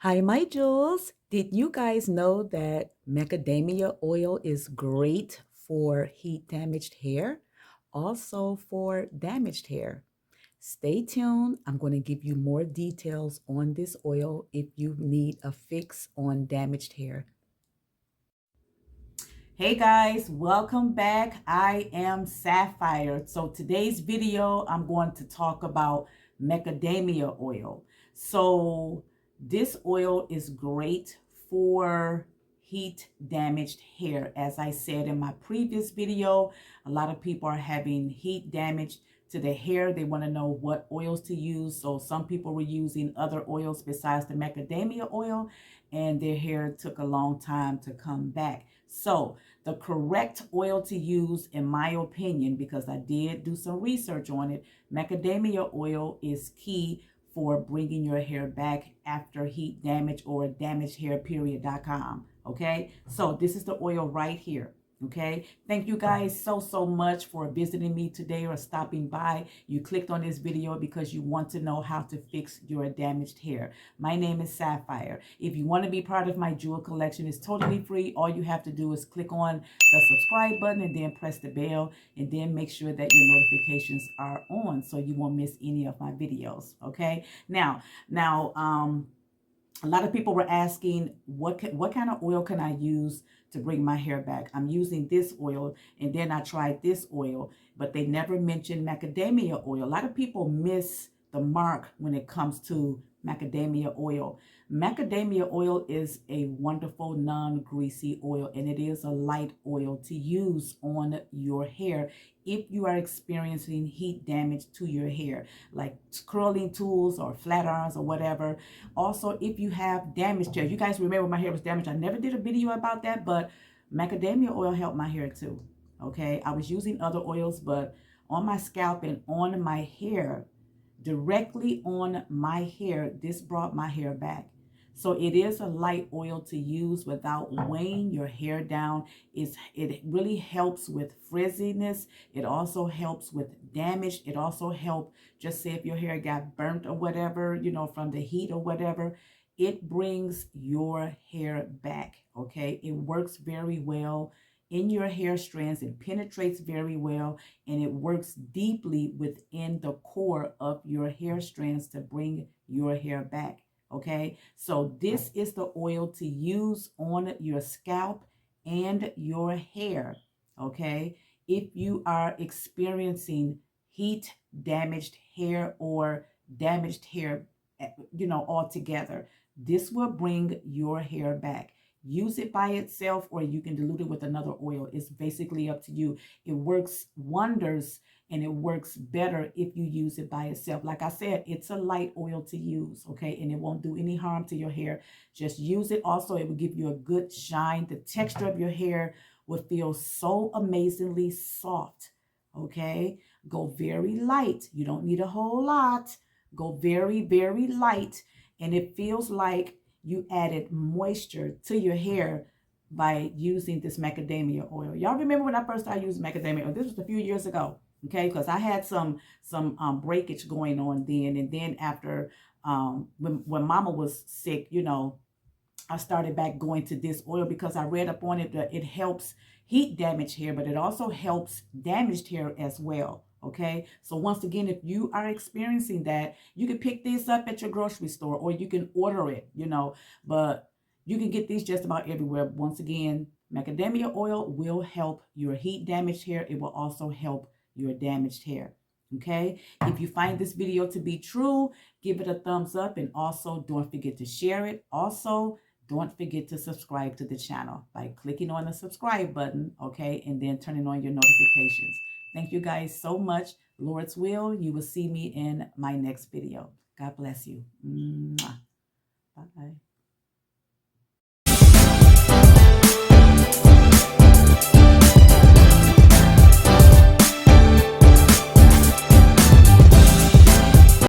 Hi, my jewels. Did you guys know that macadamia oil is great for heat damaged hair? Also for damaged hair. Stay tuned. I'm going to give you more details on this oil if you need a fix on damaged hair. Hey guys, welcome back. I am Sapphire. So today's video, I'm going to talk about macadamia oil. So this oil is great for heat damaged hair. As I said in my previous video, a lot of people are having heat damage to their hair. They want to know what oils to use. So some people were using other oils besides the macadamia oil, and their hair took a long time to come back. So the correct oil to use, in my opinion, because I did do some research on it, macadamia oil is key for bringing your hair back after heat damage, or damaged hair period.com. Okay, so this is the oil right here. Okay, thank you guys so much for visiting me today or stopping by. You clicked on this video because you want to know how to fix your damaged hair. My name is Sapphire. If you want to be part of my jewel collection, it's totally free. All you have to do is click on the subscribe button and then press the bell, and then make sure that your notifications are on so you won't miss any of my videos. Okay, now a lot of people were asking what kind of oil can I use to bring my hair back. I'm using this oil, and then I tried this oil, but they never mentioned macadamia oil. A lot of people miss the mark when it comes to macadamia oil. Macadamia oil is a wonderful non-greasy oil, and it is a light oil to use on your hair if you are experiencing heat damage to your hair, like curling tools or flat irons or whatever. Also, if you have damaged hair, you guys remember my hair was damaged. I never did a video about that, but macadamia oil helped my hair too. Okay, I was using other oils, but on my scalp and on my hair, directly on my hair, this brought my hair back. So it is a light oil to use without weighing your hair down. It really helps with frizziness. It also helps with damage. It also helps, just say if your hair got burnt or whatever, you know, from the heat or whatever, it brings your hair back, okay? It works very well in your hair strands. It penetrates very well, and it works deeply within the core of your hair strands to bring your hair back. Okay, so this is the oil to use on your scalp and your hair. Okay, if you are experiencing heat damaged hair or damaged hair, you know, altogether, this will bring your hair back. Use it by itself, or you can dilute it with another oil. It's basically up to you. It works wonders, and it works better if you use it by itself. Like I said, it's a light oil to use, okay? And it won't do any harm to your hair. Just use it. Also, it will give you a good shine. The texture of your hair will feel so amazingly soft, okay? Go very light. You don't need a whole lot. Go very light, and it feels like you added moisture to your hair by using this macadamia oil. Y'all remember when I first started using macadamia oil? This was a few years ago, okay? Because I had some breakage going on then, and then after when Mama was sick, you know, I started back going to this oil because I read up on it that it helps heat damaged hair, but it also helps damaged hair as well. Okay, so once again, if you are experiencing that, you can pick this up at your grocery store, or you can order it, you know, but you can get these just about everywhere. Once again, macadamia oil will help your heat damaged hair. It will also help your damaged hair. Okay, if you find this video to be true, give it a thumbs up, and also don't forget to share it. Also, don't forget to subscribe to the channel by clicking on the subscribe button, okay, and then turning on your notifications. Thank you guys so much. Lord's will, you will see me in my next video. God bless you. Mwah. Bye.